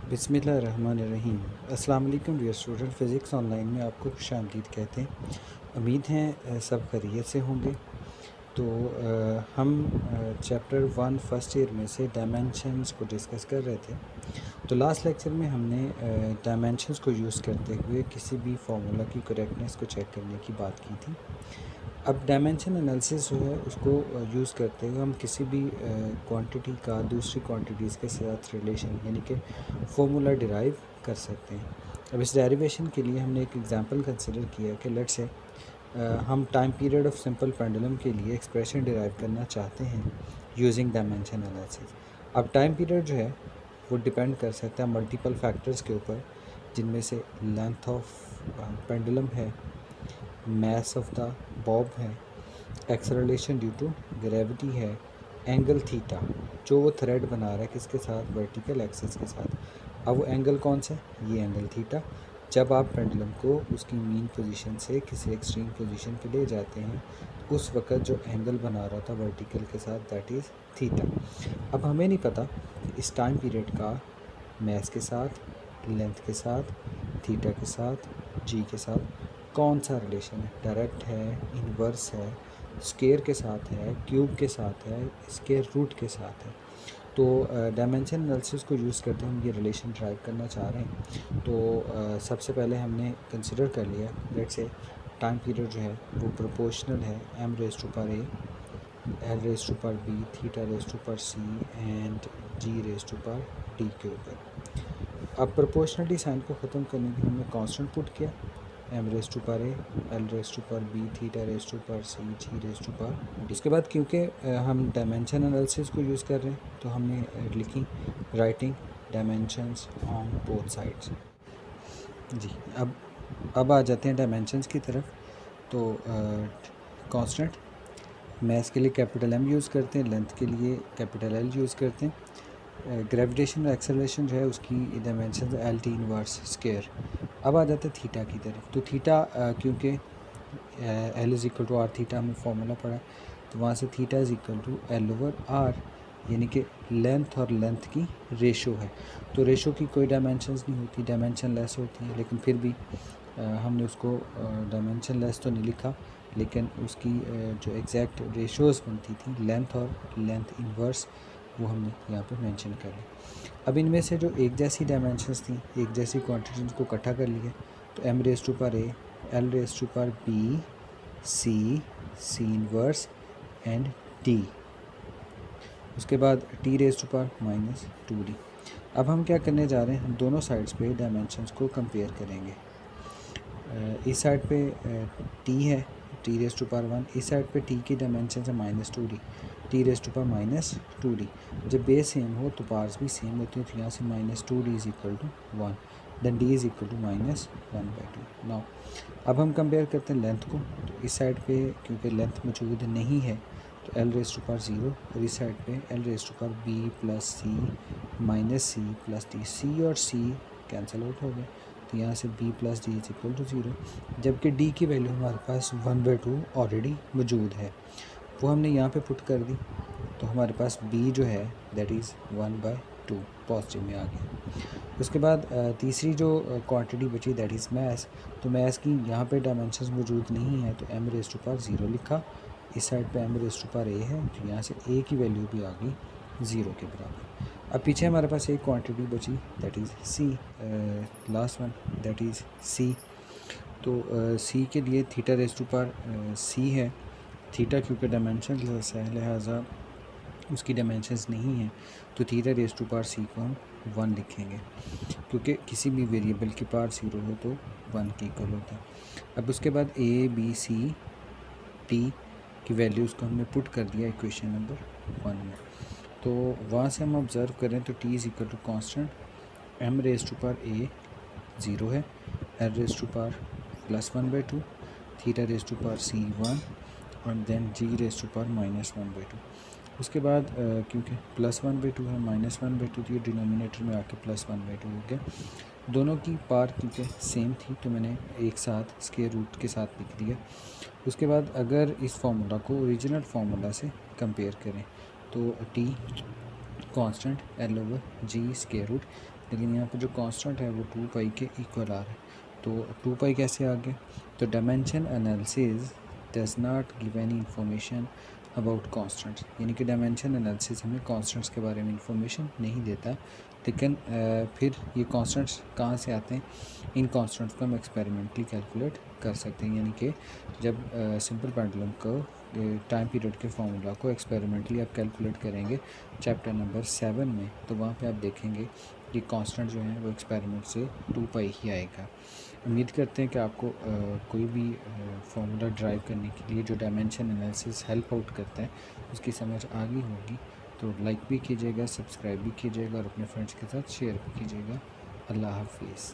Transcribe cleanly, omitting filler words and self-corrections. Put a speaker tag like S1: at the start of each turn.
S1: बिस्मिल्लाहिर्रहमानिर्रहीम। अस्सलाम वालेकुम डियर स्टूडेंट, फ़िज़िक्स ऑनलाइन में आपको खुशामदीद कहते हैं। उम्मीद है सब खैरियत से होंगे। तो हम चैप्टर 1 फर्स्ट ईयर में से डायमेंशंस को डिस्कस कर रहे थे। तो लास्ट लेक्चर में हमने डायमेंशंस को यूज़ करते हुए किसी भी फार्मूला की करेक्टनेस को चेक करने की बात की थी। अब डायमेंशन एनालिसिस जो है उसको यूज़ करते हुए हम किसी भी क्वांटिटी का दूसरी क्वांटिटीज़ के साथ रिलेशन यानी कि फार्मूला डिराइव कर सकते हैं। अब इस डेरिवेशन के लिए हमने एक एग्जांपल कंसिडर किया कि लेट्स से हम time period of simple pendulum के लिए एक्सप्रेशन डिराइव करना चाहते हैं यूजिंग डायमेंशन एनालिसिस। अब टाइम पीरियड जो है वो डिपेंड कर सकता है मल्टीपल फैक्टर्स के ऊपर, जिनमें से लेंथ ऑफ पेंडुलम है, मास ऑफ द बॉब है, एक्सेलरेशन ड्यू टू ग्रेविटी है, एंगल थीटा जो वो थ्रेड बना रहा है किसके साथ, वर्टिकल एक्सिस के साथ। अब वो एंगल कौन सा है, ये एंगल थीटा। जब आप पेंडुलम को उसकी मीन पोजीशन से किसी एक्सट्रीम पोजीशन पे ले जाते हैं तो उस वक़्त जो एंगल बना रहा था वर्टिकल के साथ, दैट इज़ थीटा। अब हमें नहीं पता इस टाइम पीरियड का मास के साथ, लेंथ के साथ, थीटा के साथ, जी के साथ कौन सा रिलेशन है, डायरेक्ट है, इनवर्स है, स्केयर के साथ है, क्यूब के साथ है, स्केयर रूट के साथ है। तो डायमेंशन एनालिसिस को यूज़ करते हम ये रिलेशन ड्राइव करना चाह रहे हैं। तो सबसे पहले हमने कंसिडर कर लिया लेट्स से टाइम पीरियड जो है वो प्रोपोर्शनल है m raise to power a, l raise to power b, theta raise to power c and g raise to power d के ऊपर। अब प्रोपोर्शनलिटी साइन को ख़त्म करने के लिए हमने कांस्टेंट पुट किया, m raise to power a, l raise to power b, theta raise to power c, g raise to power d। उसके बाद क्योंकि हम डायमेंशन एनालिसिस को यूज़ कर रहे हैं तो हमने लिखी writing dimensions on both sides. जी, अब आ जाते हैं डायमेंशंस की तरफ। तो कांस्टेंट मास के लिए कैपिटल M यूज़ करते हैं, लेंथ के लिए कैपिटल L यूज़ करते हैं। ग्रेविटेशन और एक्सेलरेशन जो है उसकी dimension L T inverse square. अब आ जाते हैं थीटा की तरफ। तो थीटा क्योंकि L is equal to R theta हमें फार्मूला पड़ा, तो वहाँ से theta is equal to L over R, यानी कि लेंथ और लेंथ की रेशो है। तो रेशो की कोई डायमेंशंस नहीं होती, डायमेंशन लेस होती है, लेकिन फिर भी हमने उसको डायमेंशन लेस तो नहीं लिखा, लेकिन उसकी जो एग्जैक्ट रेशोज़ बनती थी लेंथ और लेंथ इनवर्स, वो हमने यहाँ पे मेंशन कर ली। अब इनमें से जो एक जैसी डायमेंशंस थी, एक जैसी क्वांटिटीज़ को इकट्ठा कर लिया, तो m raise to power a, l raise to power b, c inverse and d। उसके बाद t raise to power minus 2d। अब हम क्या करने जा रहे हैं, हम दोनों साइड्स पे डायमेंशंस को कंपेयर करेंगे। इस साइड पे t है, t रेज़ टू पावर 1, इस साइड पे t की डायमेंशन है minus 2d, t raise to power minus 2d। जब बेस सेम हो तो पार्ट्स भी सेम होती हैं, तो यहाँ से minus 2d is equal to 1, then d is equal to minus 1/2। Now अब हम कंपेयर करते हैं लेंथ को। तो इस साइड पे क्योंकि लेंथ मौजूद नहीं है तो l रेज़ टू पावर 0, और इस साइड पे l raise to power b plus c minus c plus d, c और c कैंसिल आउट हो गए, तो यहाँ से b plus D is equal to 0। जबकि d की वैल्यू हमारे पास 1/2 ऑलरेडी मौजूद है, वो हमने यहाँ पे पुट कर दी, तो हमारे पास b जो है दैट इज़ 1/2 पॉजिटिव में आ गया। उसके बाद तीसरी जो क्वांटिटी बची दैट इज़ मास। तो मास की यहाँ पे डायमेंशंस मौजूद नहीं है, तो m रेज़ टू पावर 0 लिखा, इस साइड पे m raise to power a है, तो यहाँ से a की वैल्यू भी आ गई 0 के बराबर। अब पीछे हमारे पास एक क्वांटिटी बची that is c, last one that is c। तो c के लिए theta raise to power c है, थीटा क्योंकि डायमेंशन लेस है लिहाजा उसकी डायमेंशंस नहीं है, तो theta raise to power c को हम 1 लिखेंगे, क्योंकि किसी भी वेरिएबल की पावर 0 हो तो 1 के इक्वल होता है। अब उसके बाद a b c t की वैल्यूज़ को हमने पुट कर दिया इक्वेशन नंबर 1 में। तो वहाँ से हम ऑब्ज़र्व करें तो t is equal to constant m raise to power a 0 है, l raise to power plus 1/2, theta raise to power c 1, और then g raise to power minus 1/2। उसके बाद क्योंकि प्लस 1/2 है, माइनस 1/2, तो ये डिनोमिनेटर में आके प्लस 1/2 हो गया। दोनों की पार क्योंकि सेम थी तो मैंने एक साथ स्क्वायर रूट के साथ लिख दिया। उसके बाद अगर इस फार्मूला को ओरिजिनल फार्मूला से कंपेयर करें तो t कांस्टेंट L/G², लेकिन यहाँ पर जो कांस्टेंट है वो 2 पाई के इक्वल आ रहा है। तो 2 पाई कैसे आ गया? तो dimension analysis does not give any information about constants, यानी कि डायमेंशन एनालिसिस हमें कांस्टेंट्स के बारे में इंफॉर्मेशन नहीं देता। लेकिन फिर ये कांस्टेंट्स कहाँ से आते हैं? इन कांस्टेंट्स को हम एक्सपेरिमेंटली कैलकुलेट कर सकते हैं, यानी कि जब सिंपल पेंडुलम को टाइम पीरियड के फार्मूला को एक्सपेरिमेंटली आप कैलकुलेट करेंगे चैप्टर नंबर 7 में, तो वहाँ पे आप देखेंगे कि कांस्टेंट जो है वो एक्सपेरिमेंट से 2 पाई ही आएगा। उम्मीद करते हैं कि आपको कोई भी फार्मूला ड्राइव करने के लिए जो डायमेंशन एनालिसिस हेल्प आउट करता है उसकी समझ आ गई होगी। तो लाइक भी कीजिएगा, सब्सक्राइब भी कीजिएगा और अपने फ्रेंड्स के साथ शेयर भी कीजिएगा। अल्लाह हाफिज़।